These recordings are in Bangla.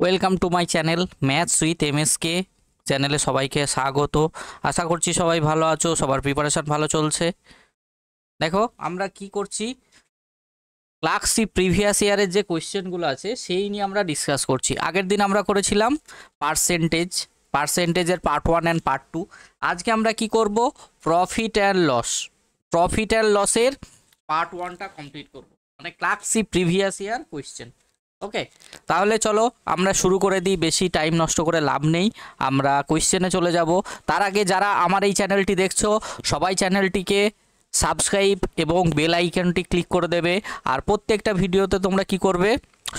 Welcome to my channel maths with MSK চ্যানেলে সবাইকে স্বাগত। আশা করছি সবাই ভালো আছো, সবার প্রিপারেশন ভালো চলছে। দেখো আমরা কি করছি, ক্লাস সি প্রিভিয়াস ইয়ারের যে কোয়েশ্চেনগুলো আছে সেই নিয়ে আমরা ডিসকাস করছি। আগের দিন আমরা করেছিলাম পার্সেন্টেজের পার্ট 1 অ্যান্ড পার্ট 2। আজকে আমরা কি করব, প্রফিট অ্যান্ড লসের পার্ট 1টা কমপ্লিট করব, মানে class C previous year question. Okay, তাহলে চলো আমরা শুরু করে দিই, বেশি টাইম নষ্ট করে লাভ নেই, আমরা কোয়েশ্চেনে চলে যাব। তার আগে যারা আমার এই চ্যানেলটি দেখছো সবাই চ্যানেলটিকে সাবস্ক্রাইব এবং বেল আইকনটি ক্লিক করে দেবে, আর প্রত্যেকটা ভিডিওতে তোমরা কি করবে,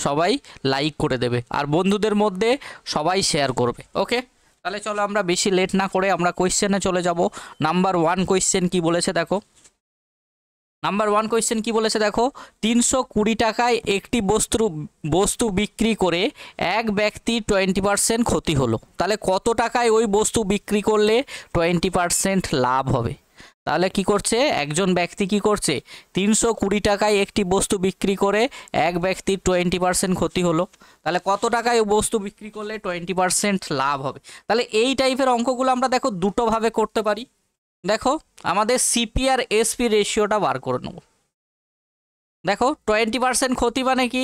সবাই লাইক করে দেবে, আর বন্ধুদের মধ্যে সবাই শেয়ার করবে। ওকে, তাহলে চলো আমরা বেশি লেট না করে আমরা কোয়েশ্চেনে চলে যাব। নাম্বার 1 কোয়েশ্চেন কি বলেছে দেখো। নাম্বার 1 কোয়েশ্চেন কি বলেছে দেখো, 320 টাকায় একটি বস্তু বিক্রি করে এক ব্যক্তির 20% ক্ষতি হলো, তাহলে কত টাকায় ওই বস্তু বিক্রি করলে 20% লাভ হবে? তাহলে কি করছে, একজন ব্যক্তি কি করছে, 320 টাকায় একটি বস্তু বিক্রি করে এক ব্যক্তির 20% ক্ষতি হলো, তাহলে কত টাকায় ওই বস্তু বিক্রি করলে 20% লাভ হবে? তাহলে এই টাইপের অঙ্কগুলো আমরা দেখো দুটোভাবে করতে পারি। দেখো আমাদের সিপি আর এসপি রেশিওটা বার করে নেব। দেখো 20% ক্ষতি মানে কি,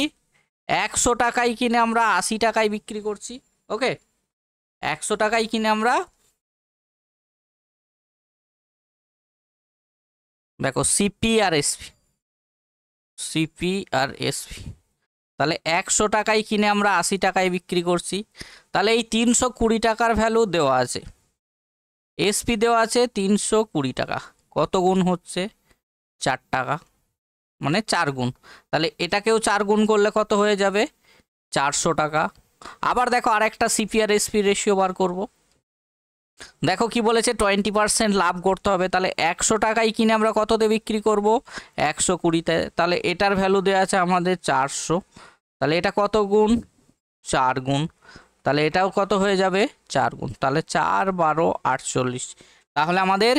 100 টাকায় কিনে আমরা 80 টাকায় বিক্রি করছি। ওকে, 100 টাকায় কিনে আমরা, দেখো সিপি আর এসপি, তাহলে 100 টাকায় কিনে আমরা 80 টাকায় বিক্রি করছি। তাহলে এই 320 টাকার ভ্যালু দেওয়া আছে, এসপি দেওয়া আছে 320 টাকা, কত গুণ হচ্ছে 4 টাকা, মানে 4 গুণ। তাহলে এটাকেও 4 গুণ করলে কত হয়ে যাবে, 400 টাকা। আবার দেখো আরেকটা সিপি আর এসপি রেশিও বার করব। দেখো কি বলেছে, 20% লাভ করতে হবে, তাহলে 100 টাকায় কিনে আমরা কততে বিক্রি করব, 120তে। তাহলে এটার ভ্যালু দেওয়া আছে আমাদের 400, তাহলে এটা কত গুণ, 4 গুণ, তাহলে এটাও কত হয়ে যাবে, 4 গুণ, তাহলে 4 12 48। তাহলে আমাদের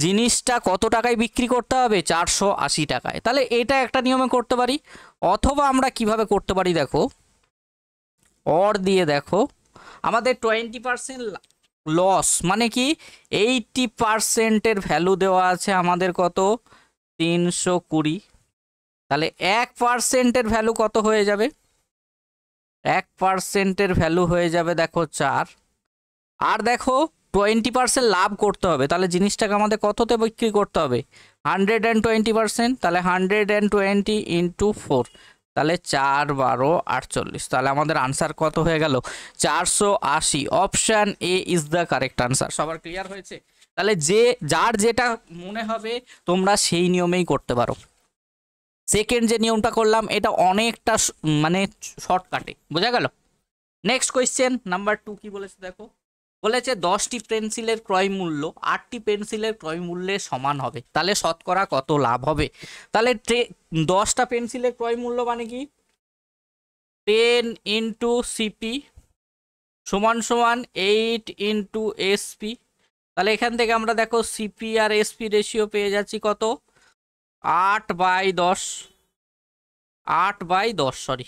জিনিসটা কত টাকায় বিক্রি করতে হবে, 480 টাকায়। তাহলে এটা একটা নিয়মে করতে পারি, অথবা আমরা কিভাবে করতে পারি দেখো, অর দিয়ে দেখো আমাদের 20% লস মানে কি, 80%-এর ভ্যালু দেওয়া আছে আমাদের কত, 320। তাহলে 1%-এর ভ্যালু কত হয়ে যাবে, 1%-এর ভ্যালু হয়ে যাবে দেখো 4। আর দেখো 20% লাভ করতে হবে, তাহলে জিনিসটাকে আমাদের কততে বিক্রি করতে হবে, 120%। তাহলে 120 ইন্টু 4, তাহলে 4 12 48। তাহলে আমাদের আনসার কত হয়ে গেল, 480। Option A is the correct answer. সবার ক্লিয়ার হয়েছে? তাহলে যার যেটা মনে হবে তোমরা সেই নিয়মেই করতে পারো। সেকেন্ড যে নিয়মটা করলাম এটা অনেকটা মানে শর্টকাটে, বোঝা গেল। নেক্সট কোয়েশ্চেন নাম্বার 2 কি বলেছে দেখো, বলেছে 10টি পেন্সিলের ক্রয় মূল্য 8টি পেন্সিলের ক্রয় মূল্যের সমান হবে, তাহলে শতকরা কত লাভ হবে? তাহলে 10টা পেন্সিলের ক্রয় মূল্য মানে কি, 10 ইন্টু সিপি সমান সমান 8 ইন্টু এসপি। তাহলে এখান থেকে আমরা দেখো সিপি আর এসপি রেশিও পেয়ে যাচ্ছি কত, 8/10, 8/10 সরি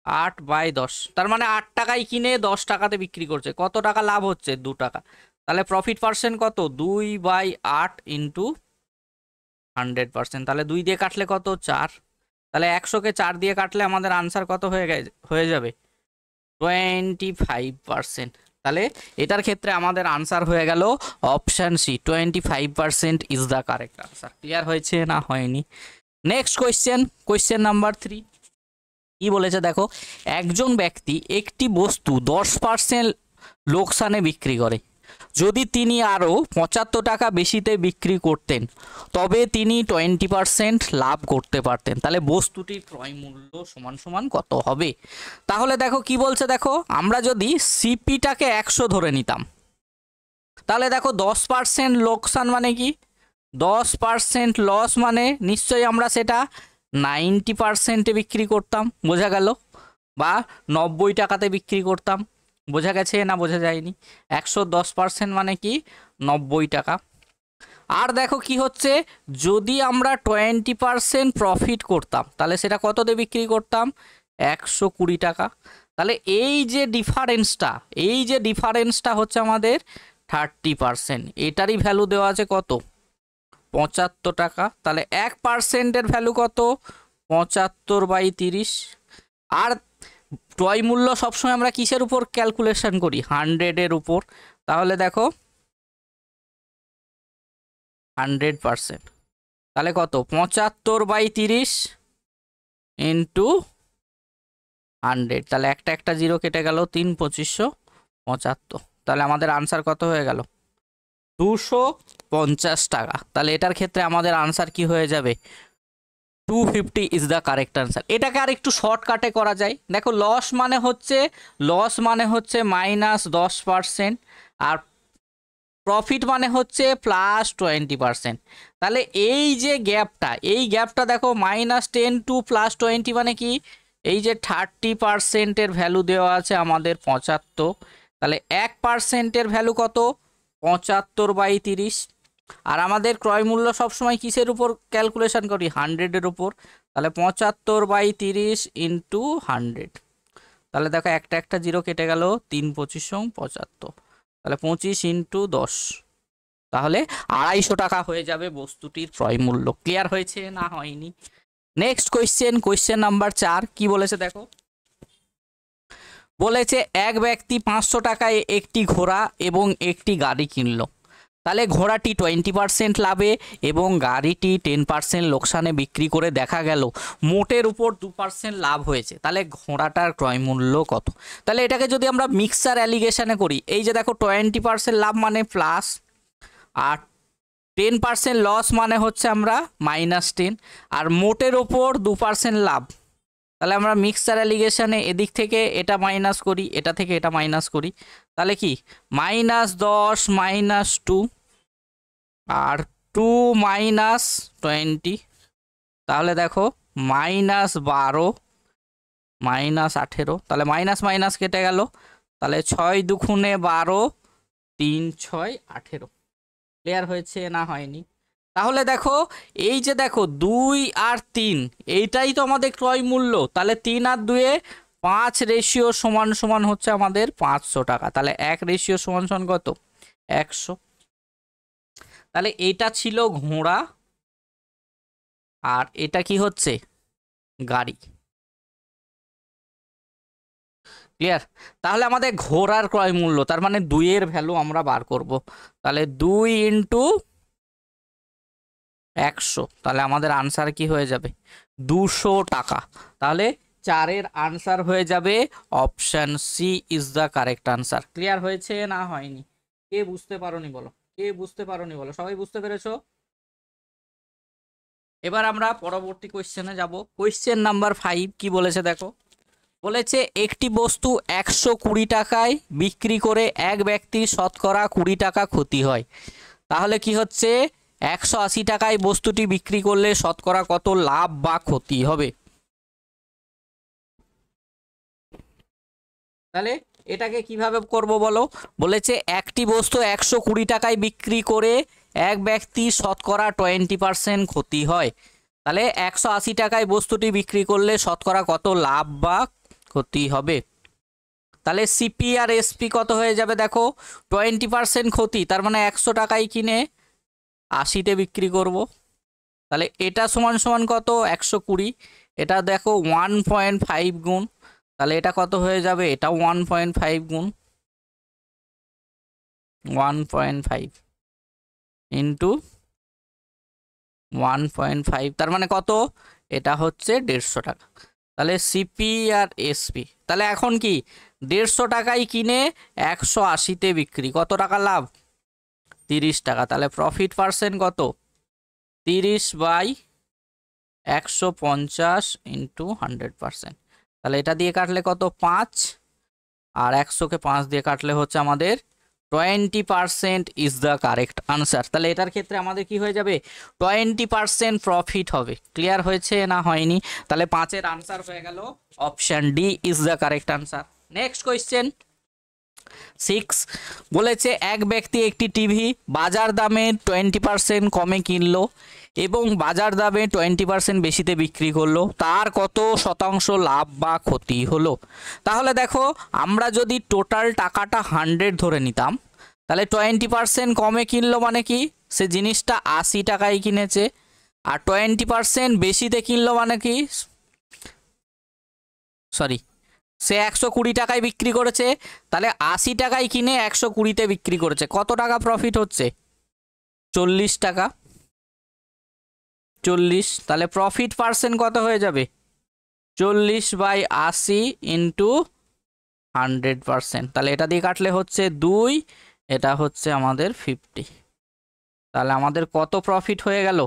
8/10। তার মানে 8 টাকায় কিনে 10 টাকাতে বিক্রি করছে, কত টাকা লাভ হচ্ছে, 2 টাকা। তাহলে প্রফিট পার্সেন্ট কত, 2/8 ইন্টু 100%। তাহলে 2 দিয়ে কাটলে কত, 4। তাহলে 100-কে 4 দিয়ে কাটলে আমাদের আনসার কত হয়ে যাবে, 25%। তাহলে এটার ক্ষেত্রে আমাদের আনসার হয়ে গেল option C, 25% is the correct answer. Clear হয়েছে না হয়নি? নেক্সট কোয়েশ্চেন নাম্বার 3 কি বলেছে দেখো, একজন ব্যক্তি একটি বস্তু 10% লোকসানে বিক্রি করে, যদি তিনি আরও 75 টাকা বেশিতে বিক্রি করতেন তবে তিনি 20% লাভ করতে পারতেন, তাহলে বস্তুটির ক্রয় মূল্য সমান সমান কত হবে? তাহলে দেখো কি বলছে, দেখো আমরা যদি সিপিটাকে 100 ধরে নিতাম, তাহলে দেখো 10% লোকসান মানে কি, 10% লস মানে নিশ্চয়ই আমরা সেটা 90%-এ বিক্রি করতাম, বোঝা গেল, বা 90 টাকাতে বিক্রি করতাম। বোঝা গেছে না বোঝা যায়নি? 110% মানে কি, 90 টাকা। আর দেখো কি হচ্ছে, যদি আমরা 20% প্রফিট করতাম তাহলে সেটা কততে বিক্রি করতাম, 120 টাকা। তাহলে এই যে ডিফারেন্সটা হচ্ছে আমাদের 30%। এটারই ভ্যালু দেওয়া আছে কত, 75 টাকা। তাহলে 1%-এর ভ্যালু কত, 75/30। আর ক্রয় মূল্য সবসময় আমরা কিসের উপর ক্যালকুলেশন করি, 100-এর উপর। তাহলে দেখো 100%, তাহলে কত, 75/30 ইন্টু 100। তাহলে একটা জিরো কেটে গেল, 3/2575। তাহলে আমাদের আনসার কত হয়ে গেল, 250 টাকা। তাহলে এটার ক্ষেত্রে আমাদের আনসার কি হয়ে যাবে, 250 ইজ দ্য কারেক্ট আনসার। এটাকে আর একটু শর্টকাটে করা যায়। দেখো লস মানে হচ্ছে -10%, আর প্রফিট মানে হচ্ছে +20%। তাহলে এই যে গ্যাপটা দেখো, -10 টু +20 মানে কি, এই যে 30%-এর ভ্যালু দেওয়া আছে আমাদের 75। তাহলে 1%-এর ভ্যালু কত, 75/30। আর আমাদের ক্রয় মূল্য সবসময় কিসের উপর ক্যালকুলেশন করি, 100-এর উপর। তাহলে 75/30 ইন্টু 100। তাহলে দেখো একটা জিরো কেটে গেল, 3/2575। তাহলে 25 ইন্টু 10, তাহলে 250 টাকা হয়ে যাবে বস্তুটির ক্রয় মূল্য। ক্লিয়ার হয়েছে না হয়নি? নেক্সট কোয়েশ্চেন নাম্বার 4 কি বলেছে দেখো, বলেছে এক ব্যক্তি 500 টাকায় একটি ঘোড়া এবং একটি গাড়ি কিনলো। তাহলে ঘোড়াটি 20% লাভে এবং গাড়িটি 10% লোকসানে বিক্রি করে দেখা গেল মোটের উপর 2% লাভ হয়েছে। তাহলে ঘোড়াটার ক্রয় মূল্য কত? তাহলে এটাকে যদি আমরা মিক্সার অ্যালিগেশনে করি, এই যে দেখো 20% লাভ মানে প্লাস, আর 10% লস মানে হচ্ছে আমরা -10, আর মোটের ওপর 2% লাভ। তাহলে আমরা মিক্সার অ্যালিগেশনে এদিক থেকে এটা মাইনাস করি, এটা থেকে এটা মাইনাস করি। তাহলে কি, -10 -2 আর 2 -20। তাহলে দেখো -12 -18। তাহলে মাইনাস মাইনাস কেটে গেল। তাহলে 6 দুগুণে 12, 3 6 18। ক্লিয়ার হয়েছে না হয়নি? তাহলে দেখো এই যে দেখো 2 আর 3, এইটাই তো আমাদের ক্রয় মূল্য। তাহলে 3 আর 2-এ 5 রেশিও সমান হচ্ছে আমাদের 500 টাকা। তাহলে 1 রেশিও সমান কত, 100। তাহলে এটা ছিল ঘোড়া, আর এটা কি হচ্ছে, গাড়ি। ক্লিয়ার? তাহলে আমাদের ঘোড়ার ক্রয় মূল্য, তার মানে 2-এর ভ্যালু আমরা বার করব। তাহলে 2 ইন্টু 100। তাহলে আমাদের আনসার কি হয়ে যাবে, 200 টাকা। তাহলে 4-এর আনসার হয়ে যাবে option C is the correct answer. Clear হয়েছে না হয়নি? কে বুঝতে পারোনি বলো, সবাই বুঝতে পেরেছো? এবার আমরা পরবর্তী কোয়েশ্চেনে যাব। কোয়েশ্চেন নাম্বার 5 কি বলেছে দেখো, বলেছে একটি বস্তু 120 টাকায় বিক্রি করে এক ব্যক্তির শতকরা 20 টাকা ক্ষতি হয়। তাহলে কি হচ্ছে, 180 টাকায় বস্তুটি বিক্রি করলে শতকরা কত লাভ বা ক্ষতি হবে? তাহলে এটাকে কিভাবে করব বলো, বলেছে একটি বস্তু 120 টাকায় বিক্রি করে এক ব্যক্তির শতকরা 20% ক্ষতি হয়। তাহলে 180 টাকায় বস্তুটি বিক্রি করলে শতকরা কত লাভ বা ক্ষতি হবে? তাহলে সিপি আর এসপি কত হয়ে যাবে দেখো, 20% ক্ষতি, তার মানে 100 টাকায় কিনে 80-তে বিক্রি করব। তাহলে এটা সমান কত, 120। এটা দেখো 1.5 গুণ। তাহলে এটা কত হয়ে যাবে, এটা 1.5 গুণ, 1.5 ইন্টু 1.5, তার মানে কত, এটা হচ্ছে 150 টাকা। তাহলে সিপি আর এসপি, তাহলে এখন কি 150 টাকায় কিনে 180-তে বিক্রি, কত টাকা লাভ, 30 টাকা। তাহলে প্রফিট পার্সেন্ট কত, 30/150 ইন্টু 100%। তাহলে এটা দিয়ে কাটলে কত, 5, আর 100-কে 5 দিয়ে কাটলে হচ্ছে আমাদের 20% ইজ দ্য কারেক্ট আনসার। তাহলে এটার ক্ষেত্রে আমাদের কি হয়ে যাবে, 20% প্রফিট হবে। ক্লিয়ার হয়েছে না হয়নি? তাহলে 5-এর আনসার হয়ে গেল option D is the correct answer. Next question 6 বলেছে এক ব্যক্তি একটি টিভি বাজার দামে 20% কমে কিনলো এবং বাজার দামে 20% বেশিতে বিক্রি করলো, তার কত শতাংশ লাভ বা ক্ষতি হলো? তাহলে দেখো আমরা যদি টোটাল টাকাটা 100 ধরে নিতাম, তাহলে 20% কমে কিনলো মানে কি, সে জিনিসটা 80 টাকায় কিনেছে। আর 20% বেশিতে কিনলো মানে কি, সরি, সে 120 টাকায় বিক্রি করেছে, তাহলে 80 টাকায় কিনে 120তে বিক্রি করেছে, কত টাকা প্রফিট হচ্ছে? 40 টাকা। 40, তাহলে প্রফিট পার্সেন্ট কত হয়ে যাবে? 40/80 ইন্টু 100%। তাহলে এটা দিয়ে কাটলে হচ্ছে 2, এটা হচ্ছে আমাদের 50। তাহলে আমাদের কত প্রফিট হয়ে গেল?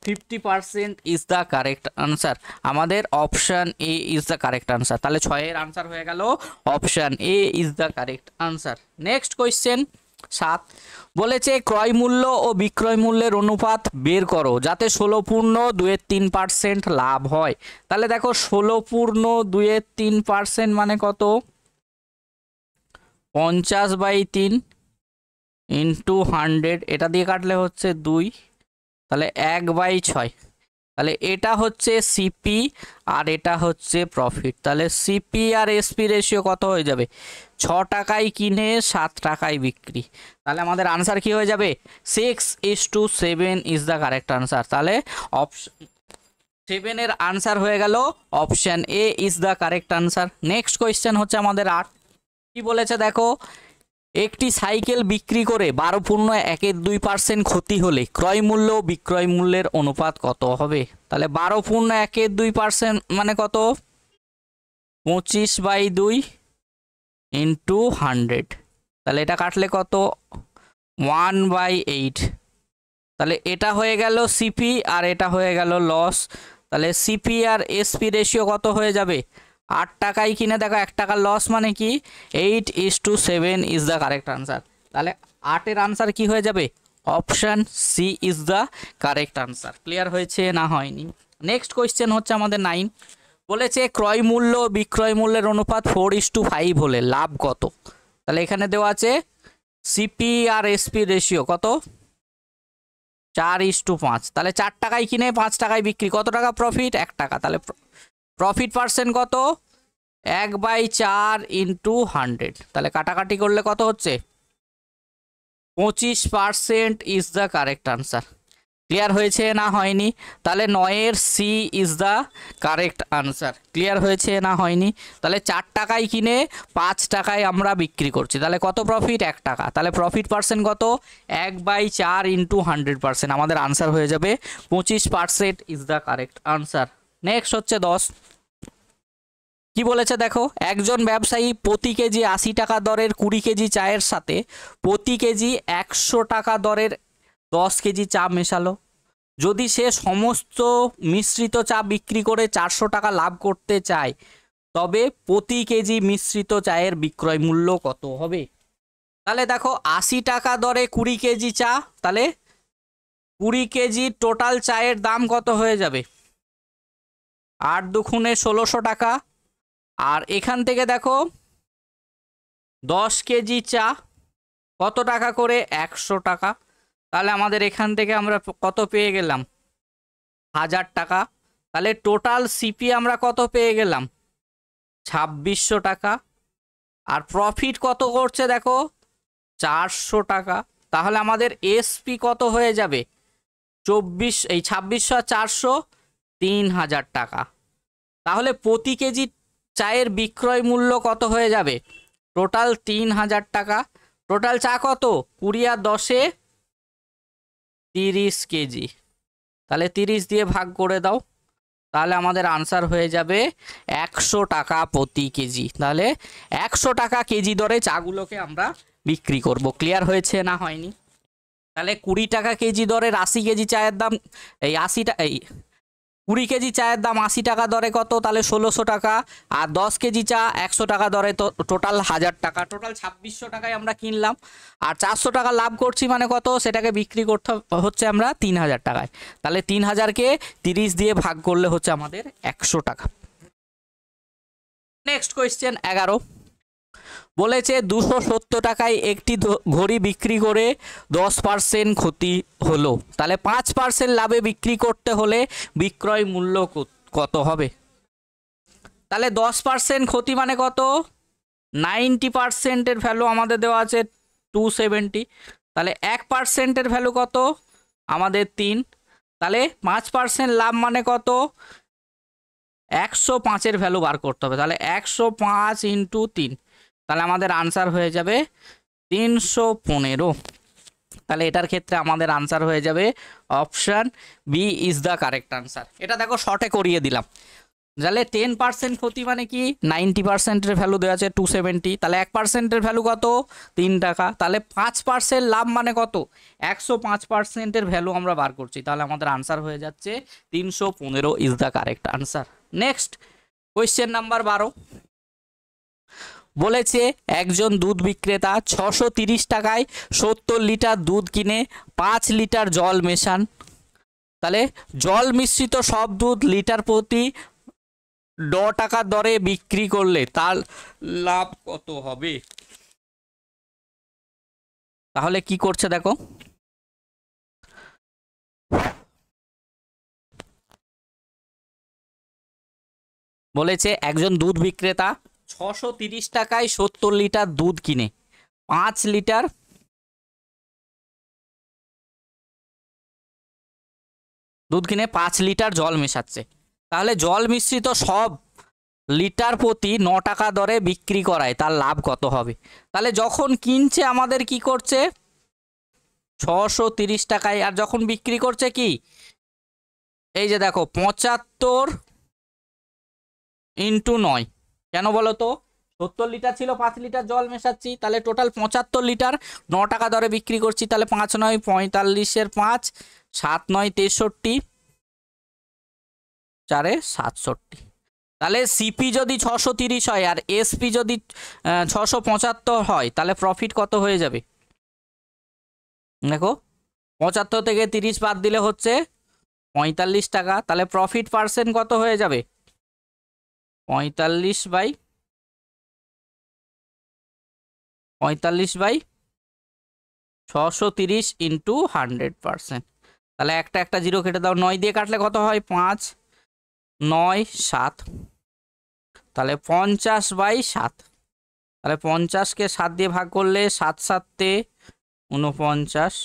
50% ইজ দ্য কারেক্ট আনসার। আমাদের option A is the correct answer. তাহলে 6 এর আনসার হয়ে গেল option A is the correct answer. Next question 7 বলেছে ক্রয় মূল্য ও বিক্রয় মূল্যের অনুপাত বের করো যাতে 16.23% লাভ হয়। তাহলে দেখো 16.23% মানে কত? 50/3 ইন্টু 100, এটা দিয়ে কাটলে হচ্ছে 2, তাহলে 1/6। তাহলে এটা হচ্ছে সিপি আর এটা হচ্ছে প্রফিট। তাহলে সিপি আর এসপি রেশিও কত হয়ে যাবে? 6 টাকায় কিনে 7 টাকায় বিক্রি। তাহলে আমাদের আনসার কি হয়ে যাবে? 6:7 ইজ দ্য কারেক্ট আনসার। তাহলে অপশন 7 এর আনসার হয়ে গেল option A is the correct answer. Next question হচ্ছে আমাদের 8। কি বলেছে দেখো, একটি সাইকেল বিক্রি করে 12.12% ক্ষতি হলে ক্রয় মূল্য বিক্রয় মূল্যের অনুপাত কত হবে? তাহলে 12.12% মানে কত? 25/2 ইন্টু 100, তাহলে এটা কাটলে কত? 1/8। তাহলে এটা হয়ে গেল সিপি আর এটা হয়ে গেল লস। তাহলে সিপি আর এসপি রেশিও কত হয়ে যাবে? 8 টাকায় কিনে দেখো 1 টাকা লস মানে কি? 8:7 ইজ দ্য কারেক্ট আনসার। তাহলে 8 এর আনসার কি হয়ে যাবে? Option C is the correct answer. Clear হয়েছে না হয়নি? নেক্সট কোয়েশ্চেন হচ্ছে আমাদের 9। বলেছে ক্রয় মূল্য বিক্রয় মূল্যের অনুপাত 4:5 হলে লাভ কত? তাহলে এখানে দেওয়া আছে সিপি আর এসপি রেশিও কত? 4:5। তাহলে 4 টাকায় কিনে 5 টাকায় বিক্রি, কত টাকা প্রফিট? 1 টাকা। তাহলে প্রফিট পার্সেন্ট কত? 1/4 ইন্টু 100, তাহলে কাটাকাটি করলে কত হচ্ছে? 25% is the correct answer. Clear হয়েছে না হয়নি? তাহলে 9 এর C is the correct answer. Clear হয়েছে না হয়নি? তাহলে 4 টাকায় কিনে 5 টাকায় আমরা বিক্রি করছি, তাহলে কত প্রফিট? 1 টাকা। তাহলে প্রফিট পার্সেন্ট কত? 1/4 ইন্টু 100%। আমাদের আনসার হয়ে যাবে 25% is the correct answer. Next হচ্ছে 10। কি বলেছে দেখো, একজন ব্যবসায়ী প্রতি কেজি 80 টাকা দরের 20 কেজি চায়ের সাথে প্রতি কেজি 100 টাকা দরের 10 কেজি চা মেশালো। যদি সে সমস্ত মিশ্রিত চা বিক্রি করে 400 টাকা লাভ করতে চায়, তবে প্রতি কেজি মিশ্রিত চায়ের বিক্রয় মূল্য কত হবে? তাহলে দেখো 80 টাকা দরে 20 কেজি চা, তাহলে 20 কেজি টোটাল চায়ের দাম কত হয়ে যাবে? 8 দুগুণে 1600 টাকা। আর এখান থেকে দেখো 10 কেজি চা কত টাকা করে? 100 টাকা। তাহলে আমাদের এখান থেকে আমরা কত পেয়ে গেলাম? 1000 টাকা। তাহলে টোটাল সিপি আমরা কত পেয়ে গেলাম? 2600 টাকা। আর প্রফিট কত করছে দেখো? 400 টাকা। তাহলে আমাদের এসপি কত হয়ে যাবে? 2600 আর 400, 3000 টাকা। তাহলে প্রতি কেজি চায়ের বিক্রয় মূল্য কত হয়ে যাবে? টোটাল 3000 টাকা। টোটাল চা কত? 20 আর 10-এ 30 কেজি। তাহলে 30 দিয়ে ভাগ করে দাও, তাহলে আমাদের আনসার হয়ে যাবে 100 টাকা প্রতি কেজি। তাহলে 100 টাকা কেজি দরে চাগুলোকে আমরা বিক্রি করব। ক্লিয়ার হয়েছে না হয়নি? তাহলে 20 টাকা কেজি দরের 80 কেজি চায়ের দাম, এই 20 কেজি চায়ের দাম 80 টাকা দরে কত? তাহলে 1600 টাকা। আর 10 কেজি চা 100 টাকা দরে, তো টোটাল 1000 টাকা। টোটাল 2600 টাকায় আমরা কিনলাম। আর 400 টাকা লাভ করছি মানে কত? সেটাকে বিক্রি করতে হচ্ছে আমরা 3000 টাকায়। তাহলে 3000-কে 30 দিয়ে ভাগ করলে হচ্ছে আমাদের 100 টাকা। Next question 11। বলেছে 270 টাকায় একটি ঘড়ি বিক্রি করে 10% ক্ষতি হলো, তাহলে 5% লাভে বিক্রি করতে হলে বিক্রয় মূল্য কত হবে? তাহলে 10% ক্ষতি মানে কত? 90%-এর ভ্যালু আমাদের দেওয়া আছে 270, তাহলে 1%-এর ভ্যালু কত? আমাদের 3, তাহলে 5% লাভ মানে কত? 105-এর ভ্যালু বার করতে হবে, তাহলে 105 ইন্টু 3, তাহলে আমাদের আনসার হয়ে যাবে 315। তাহলে এটার ক্ষেত্রে আমাদের আনসার হয়ে যাবে option B is the correct answer. এটা দেখো শর্টে করিয়ে দিলাম। তাহলে 10% ক্ষতি মানে কি? 90%-এর ভ্যালু দেওয়া আছে 270, তাহলে 1%-এর ভ্যালু কত? 3 টাকা। তাহলে 5% লাভ মানে কত? 105%-এর ভ্যালু আমরা বার করছি, তাহলে আমাদের আনসার হয়ে যাচ্ছে 315 is the correct answer. Next question number 12 বলেছে একজন দুধ বিক্রেতা 630 টাকায় 70 লিটার দুধ কিনে 5 লিটার জল মেশান, তাহলে জল মিশ্রিত সব দুধ লিটার প্রতি 10 টাকা দরে বিক্রি করলে তার লাভ কত হবে? তাহলে কি করছে দেখো, বলেছে একজন দুধ বিক্রেতা 630 টাকায় 70 লিটার দুধ কিনে 5 লিটার দুধ কিনে 5 লিটার জল মেশাচ্ছে, তাহলে জল মিশ্রিত সব লিটার প্রতি 9 টাকা দরে বিক্রি করায় তার লাভ কত হবে? তাহলে যখন কিনছে আমাদের কি করছে 630 টাকায়, আর যখন বিক্রি করছে কি, এই যে দেখো 75 ইন্টু 9, কেন বলো তো? 70 লিটার ছিল, 5 লিটার জল মেশাচ্ছি, তাহলে টোটাল 75 লিটার 9 টাকা দরে বিক্রি করছি, তাহলে 5 9 45-এর 5, 7 9 63, 4 67, তাহলে সিপি যদি 630 হয় আর এসপি যদি 675 হয়, তাহলে প্রফিট কত হয়ে যাবে? দেখো 75 থেকে 30 বাদ দিলে হচ্ছে 45 টাকা, তাহলে প্রফিট পার্সেন্ট কত হয়ে যাবে? 45/630 ইন্টু 100%, তাহলে একটা জিরো কেটে দাও, 9 দিয়ে কাটলে কত হয়? 5 9 7, তাহলে 50/7, তাহলে 50-কে 7 দিয়ে ভাগ করলে 7 7 49,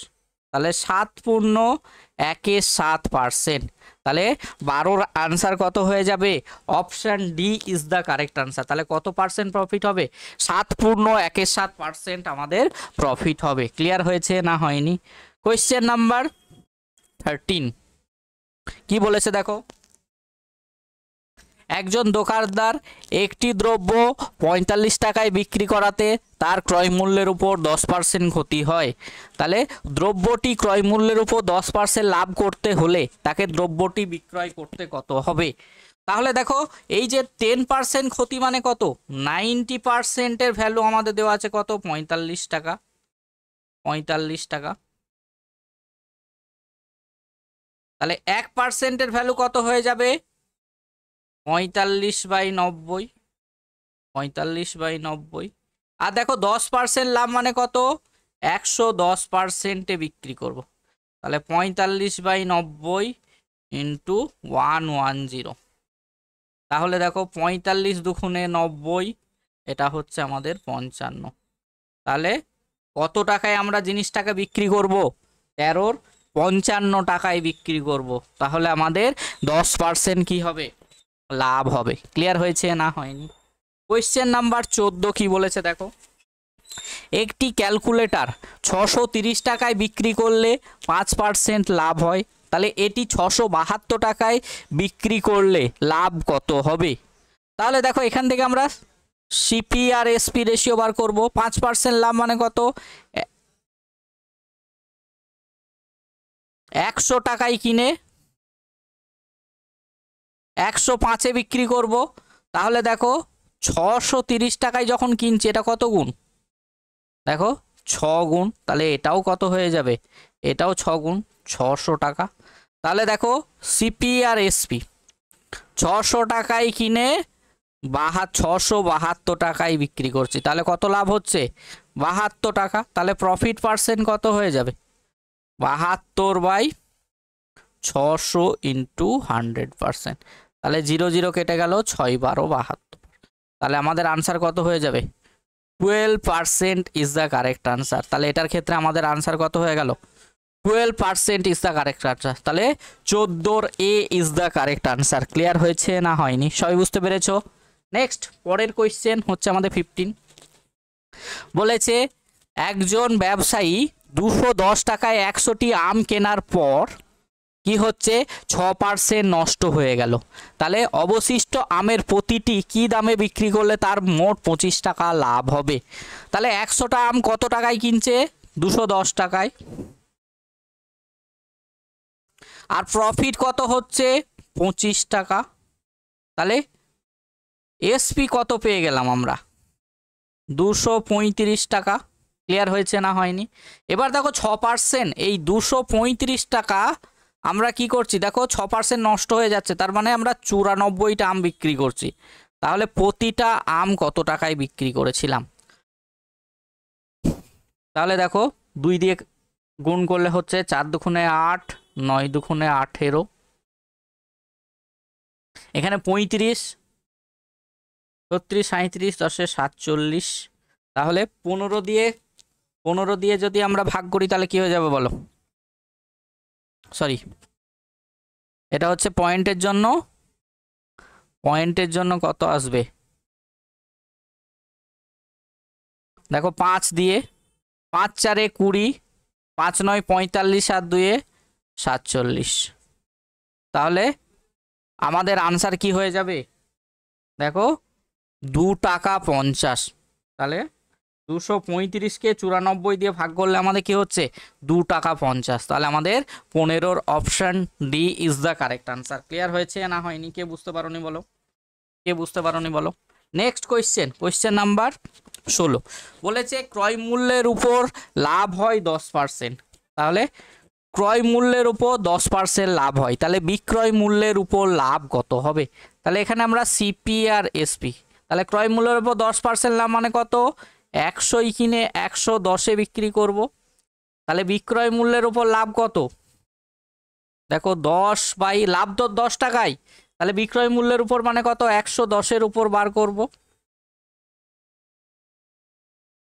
তাহলে 7 পূর্ণ 1/7%, তাহলে 12-র আনসার কত হয়ে যাবে? Option D is the correct answer. তাহলে কত পার্সেন্ট প্রফিট হবে? 7 পূর্ণ 1/7% আমাদের প্রফিট হবে। ক্লিয়ার হয়েছে না হয়নি? কোয়েশ্চেন নাম্বার 13 কি বলেছে দেখো, একজন দোকানদার একটি দ্রব্য 45 টাকায় বিক্রি করাতে তার ক্রয় মূল্যের উপর 10% ক্ষতি হয়, তাহলে দ্রব্যটি ক্রয় মূল্যের উপর 10% লাভ করতে হলে তাকে দ্রব্যটি বিক্রয় করতে কত হবে? তাহলে দেখো এই যে 10% ক্ষতি মানে কত? 90%-এর ভ্যালু আমাদের দেওয়া আছে কত? 45 টাকা। 45 টাকা, তাহলে 1%-এর ভ্যালু কত হয়ে যাবে? 45/90, 45/90, আর দেখো 10% লাভ মানে কত? 110%-এ বিক্রি করব, তাহলে 45/90 ইন্টু 110, তাহলে দেখো 45 দুগুণে 90, এটা হচ্ছে আমাদের 55, তাহলে কত টাকায় আমরা জিনিসটাকে বিক্রি করব? 13-র 55 টাকায় বিক্রি করব, তাহলে আমাদের 10% কি হবে? লাভ হবে। ক্লিয়ার হয়েছে না হয়নি? কোয়েশ্চেন নাম্বার 14 কি বলেছে দেখো, একটি ক্যালকুলেটর 630 টাকায় বিক্রি করলে 5% লাভ হয়, তাহলে এটি 672 টাকায় বিক্রি করলে লাভ কত হবে? তাহলে দেখো এখান থেকে আমরা সিপি আর এসপি রেশিও বার করব। 5% লাভ মানে কত? 100 টাকায় কিনে 105-এ বিক্রি করব, তাহলে দেখো 630 টাকায় যখন কিনছি, এটা কত গুণ? দেখো 6 গুণ, তাহলে এটাও কত হয়ে যাবে? এটাও 6 গুণ, 600 টাকা। তাহলে দেখো সিপি আর এসপি 600 টাকায় কিনে 672 টাকায় বিক্রি করছি, তাহলে কত লাভ হচ্ছে? 72 টাকা। তাহলে প্রফিট পার্সেন্ট কত হয়ে যাবে? 72/600 ইন্টু 100%। তাহলে 0 0 কেটে গেল, 6 12 72। তাহলে আমাদের আনসার কত হয়ে যাবে? 12% ইজ দ্য কারেক্ট আনসার। তাহলে এটার ক্ষেত্রে আমাদের আনসার কত হয়ে গেল? 12% ইজ দ্য কারেক্ট আনসার। তাহলে 14 A is the correct answer. Clear হয়েছে না হয়নি? সবাই বুঝতে পেরেছো? নেক্সট পরের কোয়েশ্চেন হচ্ছে আমাদের 15। বলেছে একজন ব্যবসায়ী 210 টাকায় 100টি আম কেনার পর কি হচ্ছে 6% নষ্ট হয়ে গেল। তাহলে অবশিষ্ট আমের প্রতিটি কি দামে বিক্রি করলে তার মোট 25 টাকা লাভ হবে? তাহলে 100টা আম কত টাকায় কিনছে? 210 টাকায়। আর প্রফিট কত হচ্ছে? 25 টাকা। তাহলে এসপি কত পেয়ে গেলাম আমরা? 235 টাকা। ক্লিয়ার হয়েছে না হয়নি? এবার দেখো 6%, এই 235 টাকা আমরা কি করছি দেখো 6% নষ্ট হয়ে যাচ্ছে, তার মানে আমরা 94টা আম বিক্রি করছি। তাহলে প্রতিটা আম কত টাকায় বিক্রি করেছিলাম? তাহলে দেখো 2 দিয়ে গুণ করলে হচ্ছে 4 দুগুণে 8, 9 দুগুণে 18, এখানে 35, 36, 37, 10 47। তাহলে 15 দিয়ে যদি আমরা ভাগ করি তাহলে কি হয়ে যাবে বলো? সরি, এটা হচ্ছে পয়েন্টের জন্য কত আসবে দেখো 5 দিয়ে, 5 4 20, 5 9 45, আর 2 47। তাহলে আমাদের আনসার কি হয়ে যাবে দেখো 2 টাকা 50। তাহলে 235কে 94 দিয়ে ভাগ করলে আমাদের কি হচ্ছে 2 টাকা 50। তাহলে আমাদের 15-র option D is the correct answer. Clear হয়েছে না হয়নি? কে বুঝতে পারোনি বলো? Next question number 16। বলেছে ক্রয় মূল্যের উপর লাভ হয় 10%। তাহলে ক্রয় মূল্যের উপর 10% লাভ হয়, তাহলে বিক্রয় মূল্যের উপর লাভ কত হবে? তাহলে এখানে আমরা সিপি আর এসপি, তাহলে ক্রয় মূল্যের উপর 10% লাভ মানে কত? 100 কিনে 110-এ বিক্রি করব। তাহলে বিক্রয় মূল্যের উপর লাভ কত? দেখো 10 বাই লাভ তো 10 টাকায়, তাহলে বিক্রয় মূল্যের উপর মানে কত? 110-এর উপর বার করব।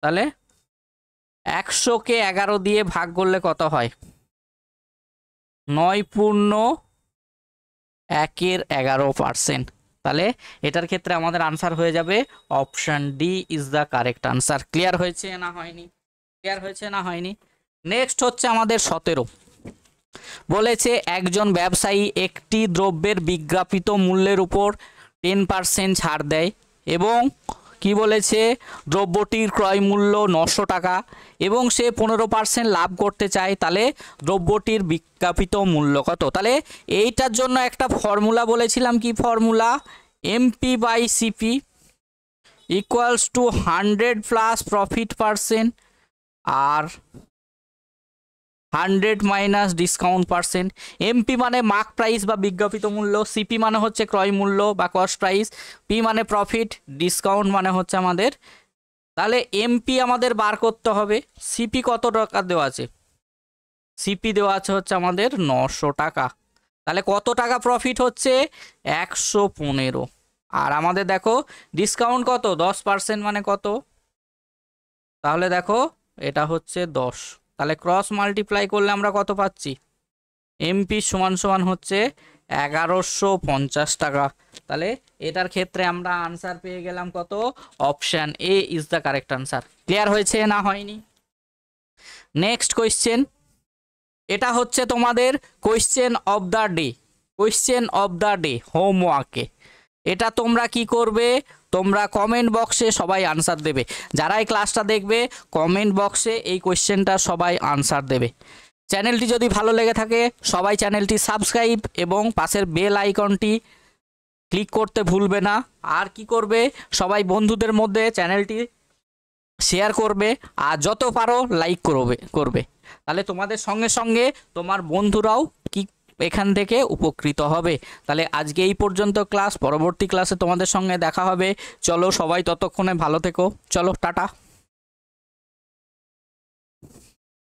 তাহলে 100-কে 11 দিয়ে ভাগ করলে কত হয়? 9/1-11%। তাহলে এটার ক্ষেত্রে আমাদের আনসার হয়ে যাবে option D is the correct answer. Clear হয়েছে না হয়নি? নেক্সট হচ্ছে আমাদের 17। বলেছে একজন ব্যবসায়ী একটি দ্রব্যের বিজ্ঞাপিত মূল্যের উপর 10% ছাড় দেয় এবং কি বলেছে দ্রব্যটির ক্রয় মূল্য 900 টাকা এবং সে 15% লাভ করতে চায়। তাহলে দ্রব্যটির বিজ্ঞাপিত মূল্য কত? তাহলে এইটার জন্য একটা ফর্মুলা বলেছিলাম, কি formula? MP/CP equals to 100 plus profit percent আর 100 মাইনাস ডিসকাউন্ট পার্সেন্ট। এমপি মানে মার্ক প্রাইস বা বিজ্ঞাপিত মূল্য, সিপি মানে হচ্ছে ক্রয় মূল্য বা কস্ট প্রাইস, পি মানে প্রফিট, ডিসকাউন্ট মানে হচ্ছে আমাদের। তাহলে এমপি আমাদের বার করতে হবে। সিপি কত টাকা দেওয়া আছে? সিপি দেওয়া আছে হচ্ছে আমাদের 900 টাকা। তাহলে কত টাকা প্রফিট হচ্ছে? 115। আর আমাদের দেখো ডিসকাউন্ট কত? 10% মানে কত? তাহলে দেখো এটা হচ্ছে 10। তাহলে ক্রস মাল্টিপ্লাই করলে আমরা কত পাচ্ছি? এমপি সমান সমান হচ্ছে 1150 টাকা। তাহলে এটার ক্ষেত্রে আমরা আনসার পেয়ে গেলাম কত? Option A is the correct answer. Clear হয়েছে না হয়নি? নেক্সট কোয়েশ্চেন, এটা হচ্ছে তোমাদের কোয়েশ্চেন অফ দ্য ডে হোমওয়ার্কে। এটা তোমরা কি করবে? তোমরা কমেন্ট বক্সে সবাই আনসার দেবে। যারা এই ক্লাসটা দেখবে কমেন্ট বক্সে এই কোয়েশ্চেনটা সবাই আনসার দেবে। চ্যানেলটি যদি ভালো লেগে থাকে সবাই চ্যানেলটি সাবস্ক্রাইব এবং পাশের বেল আইকনটি ক্লিক করতে ভুলবে না। আর কি করবে? সবাই বন্ধুদের মধ্যে চ্যানেলটি শেয়ার করবে আর যত পারো লাইক করবে। তাহলে তোমাদের সঙ্গে সঙ্গে তোমার বন্ধুরাও কি এখান থেকে উপকৃত হবে। তাহলে আজকে এই পর্যন্ত ক্লাস, পরবর্তী ক্লাসে তোমাদের সঙ্গে দেখা হবে। চলো সবাই ততক্ষণে ভালো থেকো, চলো টাটা।